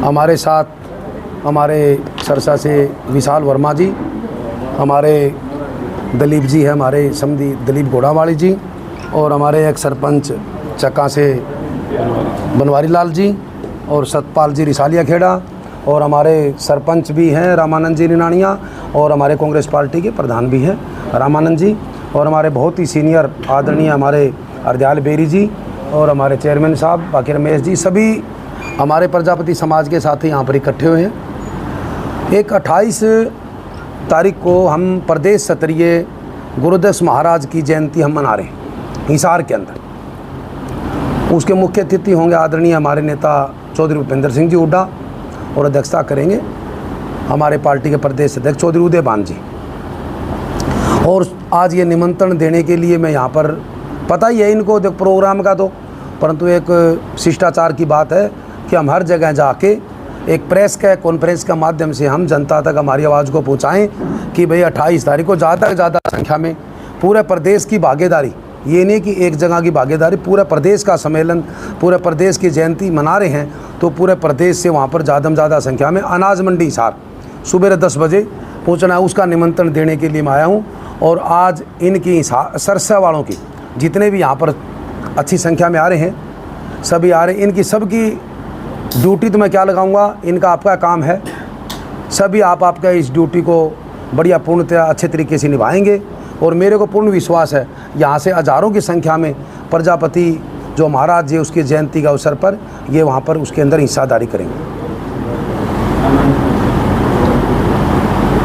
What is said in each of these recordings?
हमारे साथ हमारे सरसा से विशाल वर्मा जी, हमारे दिलीप जी है, हमारे समधी दिलीप घोड़ावाली जी, और हमारे एक सरपंच चक्का से बनवारी लाल जी, और सतपाल जी रिसालिया खेड़ा, और हमारे सरपंच भी हैं रामानंद जी निनानिया, और हमारे कांग्रेस पार्टी के प्रधान भी हैं रामानंद जी, और हमारे बहुत ही सीनियर आदरणीय हमारे अर्दयाल बेरी जी, और हमारे चेयरमैन साहब बाकी रमेश जी, सभी हमारे प्रजापति समाज के साथ ही यहाँ पर इकट्ठे हुए हैं। एक 28 तारीख को हम प्रदेश स्तरीय गुरुदास महाराज की जयंती हम मना रहे हैं हिसार के अंदर। उसके मुख्य अतिथि होंगे आदरणीय हमारे नेता चौधरी भूपेंद्र सिंह जी हुड्डा, और अध्यक्षता करेंगे हमारे पार्टी के प्रदेश अध्यक्ष चौधरी उदयभान जी। और आज ये निमंत्रण देने के लिए मैं यहाँ पर, पता ही है इनको प्रोग्राम का तो, परंतु एक शिष्टाचार की बात है कि हम हर जगह जाके एक प्रेस का कॉन्फ्रेंस के माध्यम से हम जनता तक हमारी आवाज़ को पहुँचाएँ कि भाई 28 तारीख को ज़्यादा से ज़्यादा संख्या में पूरे प्रदेश की भागीदारी, ये नहीं कि एक जगह की भागीदारी, पूरे प्रदेश का सम्मेलन, पूरे प्रदेश की जयंती मना रहे हैं, तो पूरे प्रदेश से वहाँ पर ज़्यादा से ज़्यादा संख्या में अनाज मंडी हिसार सुबह 10 बजे पहुँचना है, उसका निमंत्रण देने के लिए मैं आया हूँ। और आज इनकी सरसा वालों की जितने भी यहाँ पर अच्छी संख्या में आ रहे हैं, सभी आ रहे हैं, इनकी सबकी ड्यूटी तो मैं क्या लगाऊंगा, इनका आपका काम है, सभी आपका इस ड्यूटी को बढ़िया पूर्णतः अच्छे तरीके से निभाएंगे। और मेरे को पूर्ण विश्वास है यहाँ से हज़ारों की संख्या में प्रजापति जो महाराज जी उसकी जयंती के अवसर पर ये वहाँ पर उसके अंदर हिस्सादारी करेंगे।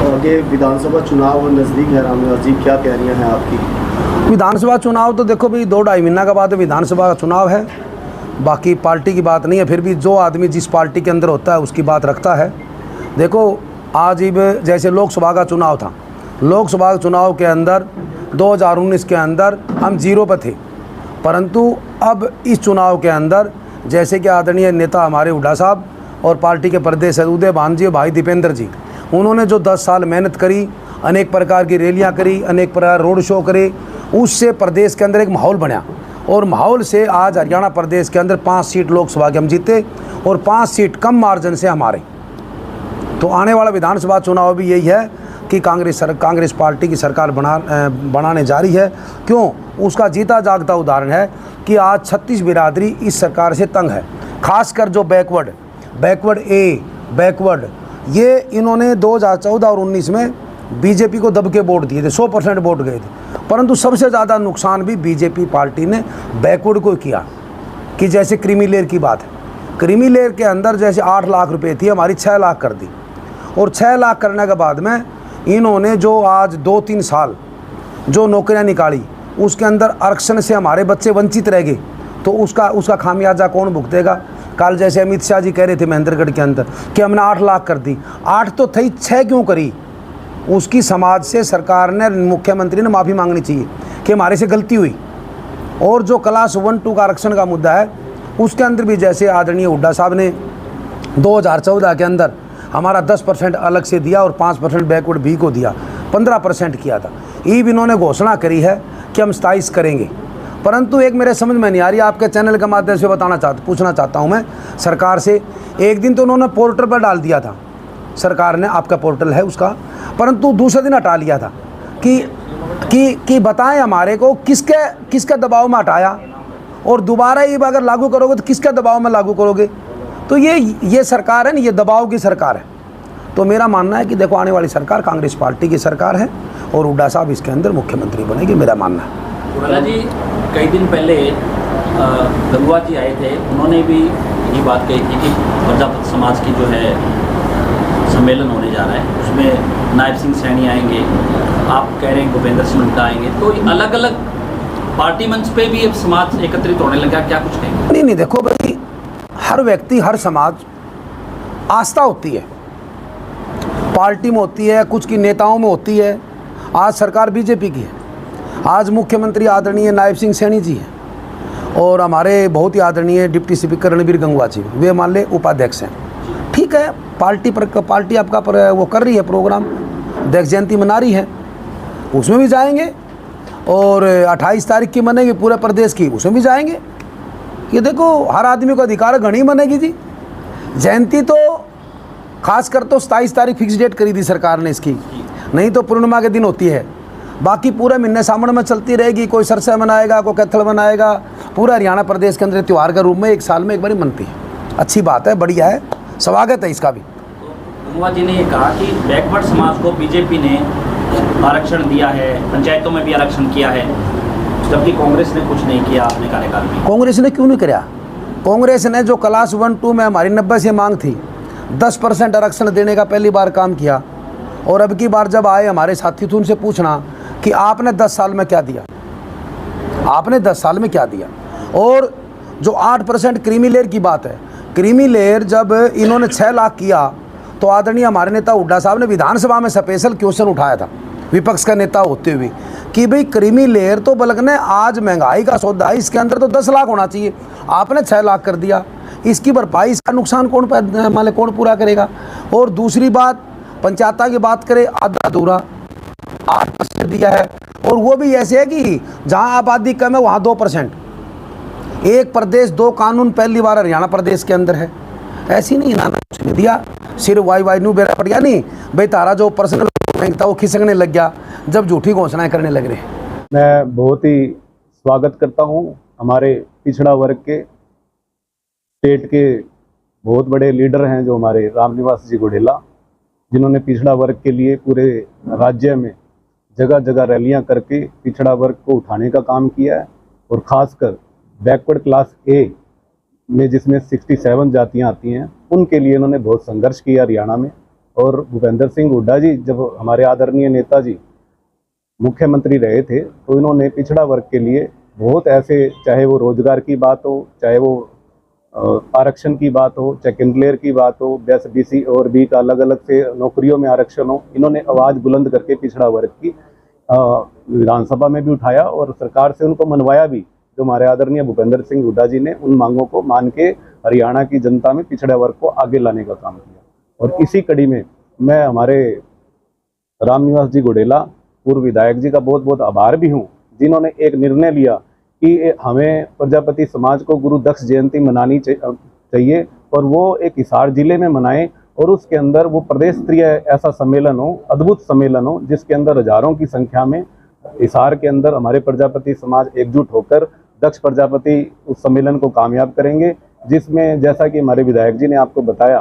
आगे विधानसभा चुनाव नज़दीक है रामनिवास जी, क्या तैयारियाँ हैं आपकी? विधानसभा चुनाव तो देखो भाई 2-2.5 महीना के बाद विधानसभा का चुनाव है, बाकी पार्टी की बात नहीं है, फिर भी जो आदमी जिस पार्टी के अंदर होता है उसकी बात रखता है। देखो आज ही जैसे लोकसभा का चुनाव था, लोकसभा चुनाव के अंदर 2019 के अंदर हम 0 पर थे, परंतु अब इस चुनाव के अंदर जैसे कि आदरणीय नेता हमारे हुड्डा साहब और पार्टी के प्रदेश उदयभान जी, भाई दीपेंद्र जी, उन्होंने जो 10 साल मेहनत करी, अनेक प्रकार की रैलियाँ करी, अनेक प्रकार रोड शो करे, उससे प्रदेश के अंदर एक माहौल बना, और माहौल से आज हरियाणा प्रदेश के अंदर 5 सीट लोकसभा के हम जीते और 5 सीट कम मार्जिन से हमारे। तो आने वाला विधानसभा चुनाव भी यही है कि कांग्रेस पार्टी की सरकार बनाने जा रही है। क्यों? उसका जीता जागता उदाहरण है कि आज 36 बिरादरी इस सरकार से तंग है, खासकर जो बैकवर्ड ये इन्होंने 2014 और 19 में बीजेपी को दब के वोट दिए थे, 100% वोट गए थे, परंतु सबसे ज़्यादा नुकसान भी बीजेपी पार्टी ने बैकवर्ड को किया। कि जैसे क्रीमी लेयर की बात है, क्रीमी लेयर के अंदर जैसे 8 लाख रुपए थी, हमारी 6 लाख कर दी, और 6 लाख करने के बाद में इन्होंने जो आज 2-3 साल जो नौकरियां निकाली उसके अंदर आरक्षण से हमारे बच्चे वंचित रह गए, तो उसका खामियाजा कौन भुगतेगा? कल जैसे अमित शाह जी कह रहे थे महेंद्रगढ़ के अंदर कि हमने 8 लाख कर दी, 8 तो थी, 6 क्यों करी? उसकी समाज से सरकार ने, मुख्यमंत्री ने माफ़ी मांगनी चाहिए कि हमारे से गलती हुई। और जो क्लास 1-2 का आरक्षण का मुद्दा है उसके अंदर भी जैसे आदरणीय हुड्डा साहब ने 2014 के अंदर हमारा 10% अलग से दिया और 5% बैकवर्ड बी को दिया, 15% किया था। ये भी इन्होंने घोषणा करी है कि हम 27 करेंगे, परंतु एक मेरे समझ में नहीं आ रही, आपके चैनल के माध्यम से पूछना चाहता हूँ मैं सरकार से। एक दिन तो उन्होंने पोर्टल पर डाल दिया था, सरकार ने, आपका पोर्टल है उसका, परंतु दूसरे दिन हटा लिया था कि बताएं हमारे को किसके दबाव में हटाया, और दोबारा ये अगर लागू करोगे तो किसके दबाव में लागू करोगे? तो ये सरकार है ना, ये दबाव की सरकार है। तो मेरा मानना है कि देखो आने वाली सरकार कांग्रेस पार्टी की सरकार है और हुड्डा साहब इसके अंदर मुख्यमंत्री बनेंगे, मेरा मानना है। हुड्डा जी कई दिन पहले गंगवा जी आए थे, उन्होंने भी ये बात कही थी कि प्रजापति समाज की जो है सम्मेलन होने जा रहा है, उसमें नायब सिंह सैनी आएंगे, आप कह रहे हैं भूपेंद्र सिंह हुड्डा आएंगे, तो अलग अलग पार्टी मंच पे भी अब समाज एकत्रित होने लगा, क्या कुछ कहेंगे? नहीं, देखो भाई, हर व्यक्ति, हर समाज, आस्था होती है, पार्टी में होती है, कुछ की नेताओं में होती है। आज सरकार बीजेपी की है, आज मुख्यमंत्री आदरणीय नायब सिंह सैनी जी हैं, और हमारे बहुत ही आदरणीय डिप्टी स्पीकर रणबीर गंगवा जी, वे मान ले उपाध्यक्ष हैं। ठीक है, पार्टी आपका वो कर रही है प्रोग्राम, अध्यक्ष जयंती मना रही है, उसमें भी जाएंगे, और 28 तारीख की मनेगी पूरे प्रदेश की, उसमें भी जाएंगे। ये देखो हर आदमी को अधिकार घनी बनेगी जी, जयंती तो खासकर तो 27 तारीख फिक्स डेट करी थी सरकार ने इसकी, नहीं तो पूर्णिमा के दिन होती है। बाकी पूरे महीने सावन में चलती रहेगी, कोई सरसा मनाएगा, कोई कैथल मनाएगा। पूरा हरियाणा प्रदेश के अंदर त्यौहार के रूप में एक साल में एक बार मनती है। अच्छी बात है, बढ़िया है, स्वागत है इसका भी। गंगवा जी ने ये कहा कि बैकवर्ड समाज को बीजेपी ने आरक्षण दिया है, पंचायतों में भी आरक्षण किया है, जबकि कांग्रेस ने कुछ नहीं किया अपने कार्यकाल में। कांग्रेस ने क्यों नहीं किया? कांग्रेस ने जो क्लास 1-2 में हमारी 90 से मांग थी, 10% आरक्षण देने का पहली बार काम किया। और अब की बार जब आए हमारे साथी तो उनसे पूछना कि आपने 10 साल में क्या दिया, आपने 10 साल में क्या दिया। और जो 8% क्रीमी लेयर की बात है, क्रीमी लेयर जब इन्होंने 6 लाख किया तो आदरणीय हमारे नेता हुड्डा साहब ने विधानसभा में स्पेशल क्वेश्चन उठाया था विपक्ष का नेता होते हुए कि भाई क्रीमी लेयर तो बल्कि आज महंगाई का सौदा है, इसके अंदर तो 10 लाख होना चाहिए, आपने 6 लाख कर दिया। इसकी भरपाई, इसका नुकसान कौन पूरा करेगा। और दूसरी बात, पंचायत की बात करें, आधा अधूरा 8% दिया है, और वो भी ऐसे है कि जहां आबादी कम है वहां 2%। एक प्रदेश 2 कानून पहली बार हरियाणा प्रदेश के अंदर है। ऐसी नहीं ना कुछ नहीं दिया, सिर्फ वाई न्यू बेरा पड़ गया। नहीं भाई, तारा जो पर्सनल बैंक था वो खिसकने लग गया जब झूठी घोषणाएं करने लग रहे। मैं बहुत ही स्वागत करता हूं हमारे पिछड़ा वर्ग के स्टेट के बहुत बड़े लीडर हैं जो हमारे रामनिवास जी घोडेला, जिन्होंने पिछड़ा वर्ग के लिए पूरे राज्य में जगह जगह रैलियां करके पिछड़ा वर्ग को उठाने का काम किया है। और ख़ासकर बैकवर्ड क्लास ए में जिसमें 67 जातियां आती हैं, उनके लिए इन्होंने बहुत संघर्ष किया हरियाणा में। और भूपेंद्र सिंह हुड्डा जी जब हमारे आदरणीय नेताजी मुख्यमंत्री रहे थे तो इन्होंने पिछड़ा वर्ग के लिए बहुत ऐसे, चाहे वो रोजगार की बात हो, चाहे वो आरक्षण की बात हो, चाहे किंडलेर की बात हो, जैसे BC और B का अलग अलग से नौकरियों में आरक्षण हो, इन्होंने आवाज़ बुलंद करके पिछड़ा वर्ग की विधानसभा में भी उठाया और सरकार से उनको मनवाया भी। जो हमारे आदरणीय भूपेंद्र सिंह हुड्डा जी ने उन मांगों को मान के हरियाणा की जनता में पिछड़ा वर्ग को आगे लाने का काम किया। और इसी कड़ी में मैं हमारे रामनिवास जी घोडेला पूर्व विधायक जी का बहुत बहुत आभार भी हूँ, जिन्होंने एक निर्णय लिया कि हमें प्रजापति समाज को गुरु दक्ष जयंती मनानी चाहिए और वो एक हिसार जिले में मनाएं और उसके अंदर वो प्रदेश स्तरीय ऐसा सम्मेलन हो, अद्भुत सम्मेलन हो, जिसके अंदर हजारों की संख्या में हिसार के अंदर हमारे प्रजापति समाज एकजुट होकर दक्ष प्रजापति उस सम्मेलन को कामयाब करेंगे। जिसमें जैसा कि हमारे विधायक जी ने आपको बताया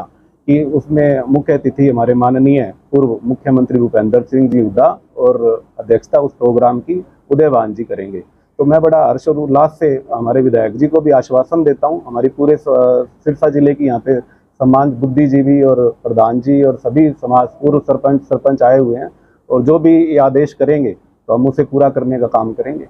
कि उसमें मुख्य अतिथि हमारे माननीय पूर्व मुख्यमंत्री भूपेंद्र सिंह जी हुड्डा और अध्यक्षता उस प्रोग्राम की उदयवान जी करेंगे। तो मैं बड़ा हर्ष और उल्लास से हमारे विधायक जी को भी आश्वासन देता हूं, हमारी पूरे सिरसा जिले की यहाँ पे सम्मान बुद्धिजीवी और प्रधान जी और सभी समाज पूर्व सरपंच आए हुए हैं और जो भी ये आदेश करेंगे तो हम उसे पूरा करने का काम करेंगे।